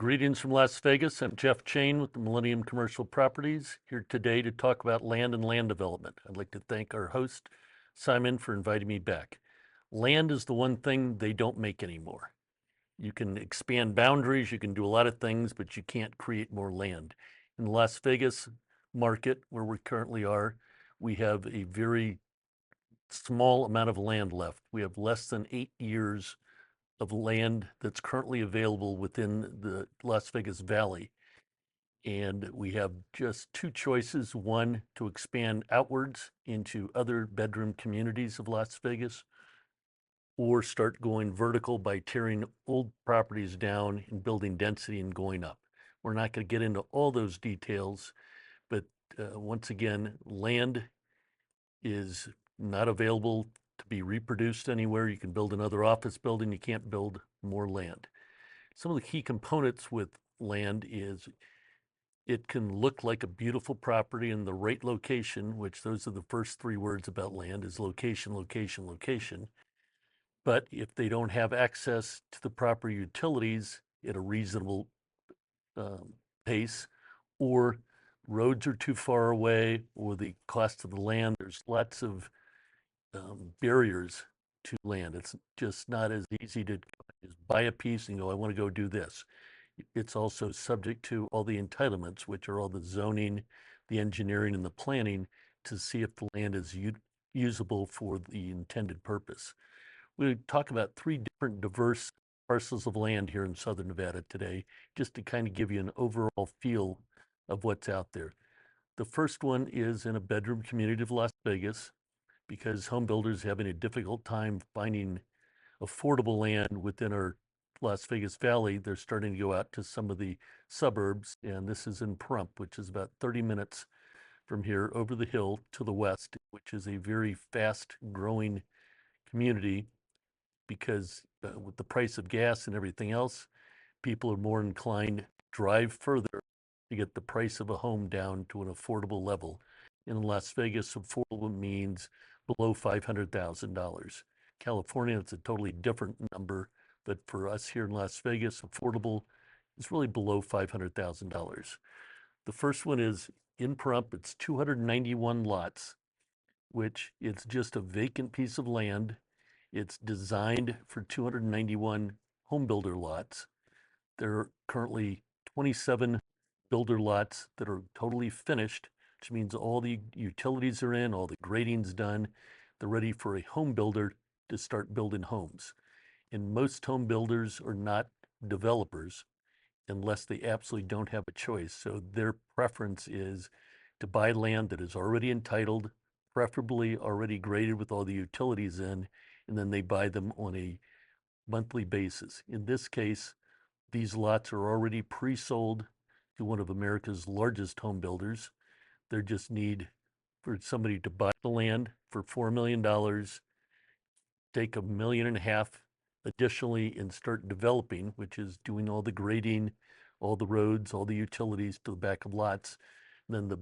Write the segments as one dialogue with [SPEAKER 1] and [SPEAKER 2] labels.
[SPEAKER 1] Greetings from Las Vegas. I'm Jeff Chain with the Millennium Commercial Properties, here today to talk about land and land development. I'd like to thank our host, Simon, for inviting me back. Land is the one thing they don't make anymore. You can expand boundaries, you can do a lot of things, but you can't create more land. In the Las Vegas market, where we currently are, we have a very small amount of land left. We have less than 8 years of land that's currently available within the Las Vegas Valley. And we have just two choices. One, to expand outwards into other bedroom communities of Las Vegas, or start going vertical by tearing old properties down and building density and going up. We're not going to get into all those details, but once again, land is not available to be reproduced anywhere. You can build another office building, you can't build more land. Some of the key components with land is it can look like a beautiful property in the right location, which those are the first three words about land is location, location, location. But if they don't have access to the proper utilities at a reasonable pace, or roads are too far away, or the cost of the land, there's lots of barriers to land. It's just not as easy to just buy a piece and go, I want to go do this. It's also subject to all the entitlements, which are all the zoning, the engineering, and the planning to see if the land is usable for the intended purpose. We talk about three different diverse parcels of land here in Southern Nevada today, just to kind of give you an overall feel of what's out there. The first one is in a bedroom community of Las Vegas, because home builders are having a difficult time finding affordable land within our Las Vegas Valley. They're starting to go out to some of the suburbs, and this is in Pahrump, which is about 30 minutes from here over the hill to the west, which is a very fast growing community because with the price of gas and everything else, people are more inclined to drive further to get the price of a home down to an affordable level. In Las Vegas, affordable means below $500,000. California, it's a totally different number, but for us here in Las Vegas, affordable is really below $500,000. The first one is in Pahrump. It's 291 lots, which it's just a vacant piece of land. It's designed for 291 home builder lots. There are currently 27 builder lots that are totally finished, which means all the utilities are in, all the grading's done. They're ready for a home builder to start building homes. And most home builders are not developers unless they absolutely don't have a choice. So their preference is to buy land that is already entitled, preferably already graded with all the utilities in, and then they buy them on a monthly basis. In this case, these lots are already pre-sold to one of America's largest home builders. They just need for somebody to buy the land for $4 million, take $1.5 million additionally and start developing, which is doing all the grading, all the roads, all the utilities to the back of lots. And then the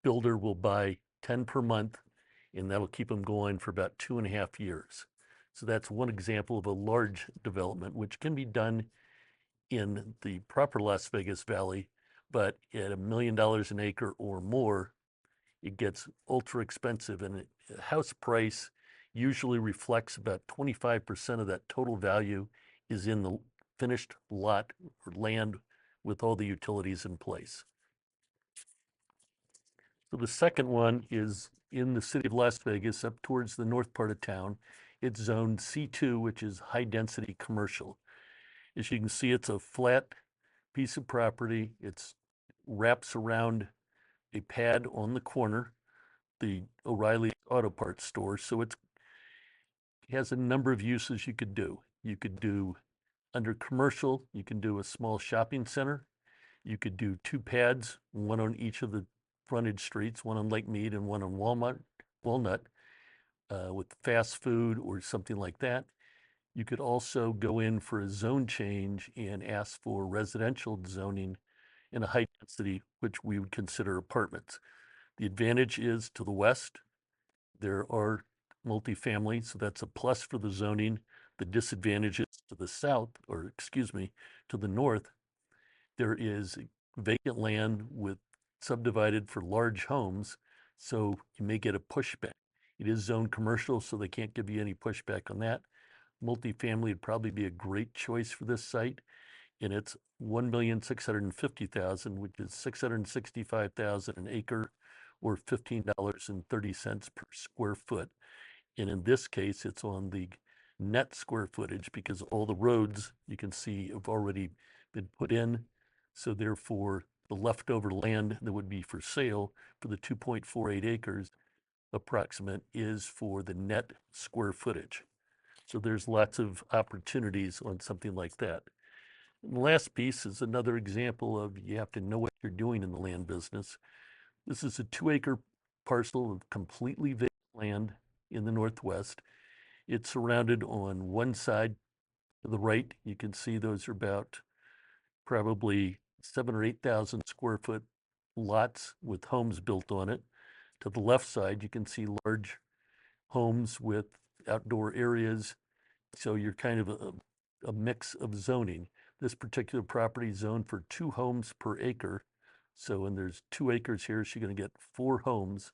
[SPEAKER 1] builder will buy 10 per month, and that'll keep them going for about 2.5 years. So that's one example of a large development, which can be done in the proper Las Vegas Valley, but at $1 million an acre or more, it gets ultra expensive, and a house price usually reflects about 25% of that total value is in the finished lot or land with all the utilities in place. So the second one is in the city of Las Vegas, up towards the north part of town. It's zoned C2, which is high density commercial. As you can see, it's a flat piece of property. It wraps around a pad on the corner, the O'Reilly Auto Parts store. So it has a number of uses you could do. You could do under commercial, you can do a small shopping center. You could do two pads, one on each of the frontage streets, one on Lake Mead and one on Walnut, with fast food or something like that. You could also go in for a zone change and ask for residential zoning in a high density, which we would consider apartments. The advantage is to the west, there are multifamily, so that's a plus for the zoning. The disadvantage is to the south, or excuse me, to the north, there is vacant land with subdivided for large homes, so you may get a pushback. It is zoned commercial, so they can't give you any pushback on that. Multifamily would probably be a great choice for this site, and it's 1,650,000, which is 665,000 an acre, or $15.30 per square foot. And in this case, it's on the net square footage because all the roads you can see have already been put in. So therefore, the leftover land that would be for sale for the 2.48 acres approximate is for the net square footage. So there's lots of opportunities on something like that. And the last piece is another example of you have to know what you're doing in the land business. This is a 2-acre parcel of completely vacant land in the Northwest. It's surrounded on one side to the right. You can see those are about probably 7,000 or 8,000 square foot lots with homes built on it. To the left side, you can see large homes with outdoor areas. So you're kind of a mix of zoning. This particular property is zoned for 2 homes per acre. So when there's 2 acres here, so you're going to get 4 homes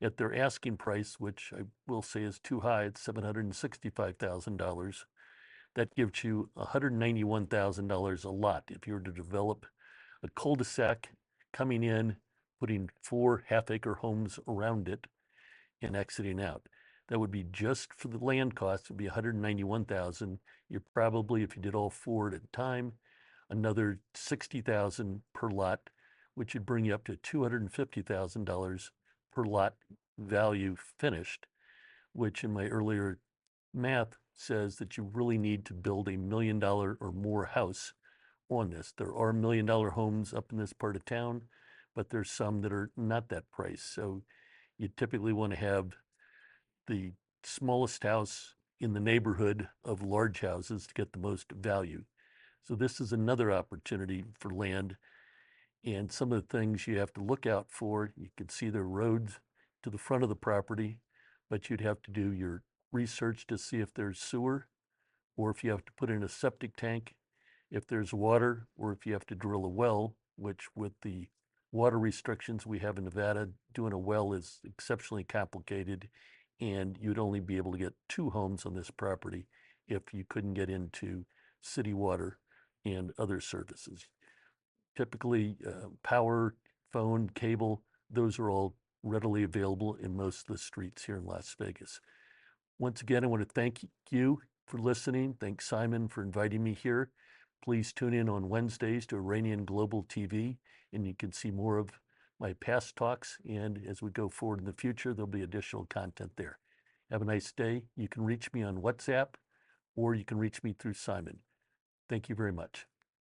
[SPEAKER 1] at their asking price, which I will say is too high. It's $765,000. That gives you $191,000 a lot if you were to develop a cul-de-sac coming in, putting 4 half-acre homes around it, and exiting out. That would be just for the land cost, would be $191,000. You're probably, if you did all 4 at a time, another $60,000 per lot, which would bring you up to $250,000 per lot value finished, which in my earlier math says that you really need to build $1 million or more house on this. There are $1 million homes up in this part of town, but there's some that are not that price. So you typically want to have the smallest house in the neighborhood of large houses to get the most value. So this is another opportunity for land. And some of the things you have to look out for, you can see the roads to the front of the property, but you'd have to do your research to see if there's sewer, or if you have to put in a septic tank, if there's water, or if you have to drill a well, which with the water restrictions we have in Nevada, doing a well is exceptionally complicated, and you'd only be able to get 2 homes on this property if you couldn't get into city water and other services. Typically, power, phone, cable, those are all readily available in most of the streets here in Las Vegas. Once again, I want to thank you for listening. Thanks, Simon, for inviting me here. Please tune in on Wednesdays to Iranian Global TV, and you can see more of my past talks. And as we go forward in the future, there'll be additional content there. Have a nice day. You can reach me on WhatsApp, or you can reach me through Simon. Thank you very much.